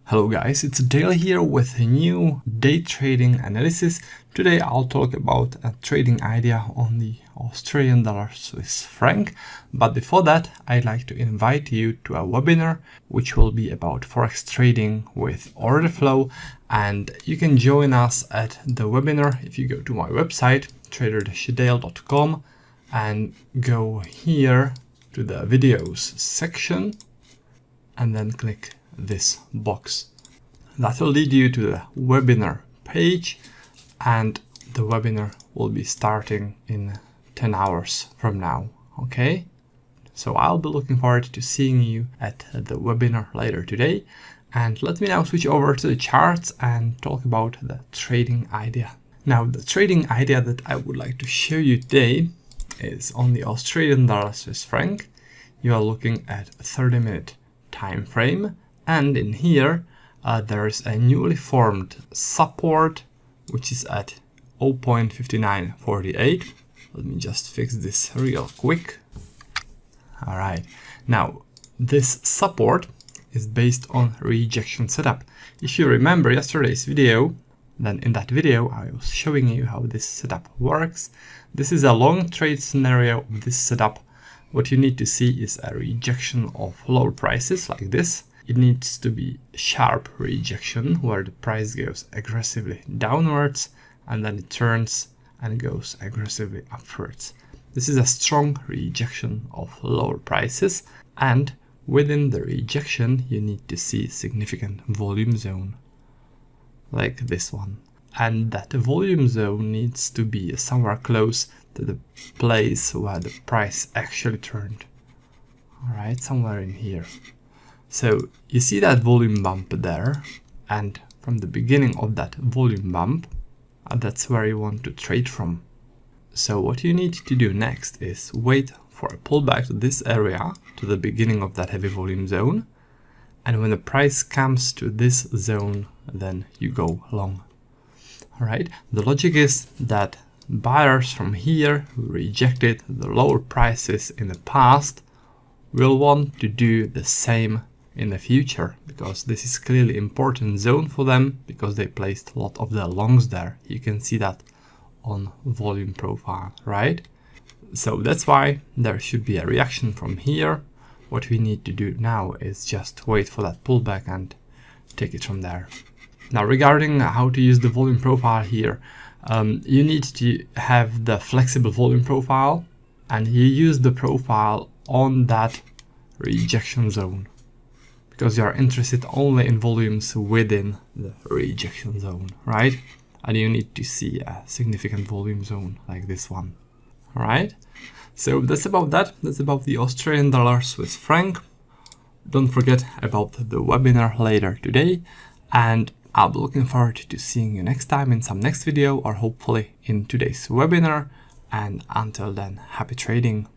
Hello guys, it's Dale here with a new day trading analysis. Today I'll talk about a trading idea on the Australian dollar Swiss franc. But before that, I'd like to invite you to a webinar which will be about Forex trading with OrderFlow. And you can join us at the webinar if you go to my website, trader-dale.com, and go here to the videos section and then click this box. That will lead you to the webinar page, and the webinar will be starting in 10 hours from now. Okay, so I'll be looking forward to seeing you at the webinar later today. And let me now switch over to the charts and talk about the trading idea. Now, the trading idea that I would like to show you today is on the Australian dollar Swiss franc. You are looking at a 30-minute time frame. And in here, there is a newly formed support, which is at 0.5948. Let me just fix this real quick. All right. Now, this support is based on rejection setup. If you remember yesterday's video, then in that video, I was showing you how this setup works. This is a long trade scenario of this setup. What you need to see is a rejection of lower prices like this. It needs to be sharp rejection where the price goes aggressively downwards and then it turns and goes aggressively upwards. This is a strong rejection of lower prices, and within the rejection you need to see significant volume zone like this one. And that volume zone needs to be somewhere close to the place where the price actually turned. All right, somewhere in here. So you see that volume bump there, and from the beginning of that volume bump, that's where you want to trade from. So what you need to do next is wait for a pullback to this area, to the beginning of that heavy volume zone. And when the price comes to this zone, then you go long. All right. The logic is that buyers from here who rejected the lower prices in the past will want to do the same in the future, because this is clearly important zone for them because they placed a lot of their longs there. You can see that on volume profile, right? So that's why there should be a reaction from here. What we need to do now is just wait for that pullback and take it from there. Now, regarding how to use the volume profile here, you need to have the flexible volume profile, and you use the profile on that rejection zone, because you are interested only in volumes within the rejection zone, right? And you need to see a significant volume zone like this one, all right? So that's about that. That's about the Australian dollar Swiss franc. Don't forget about the webinar later today, and I'll be looking forward to seeing you next time in some next video, or hopefully in today's webinar. And until then, happy trading.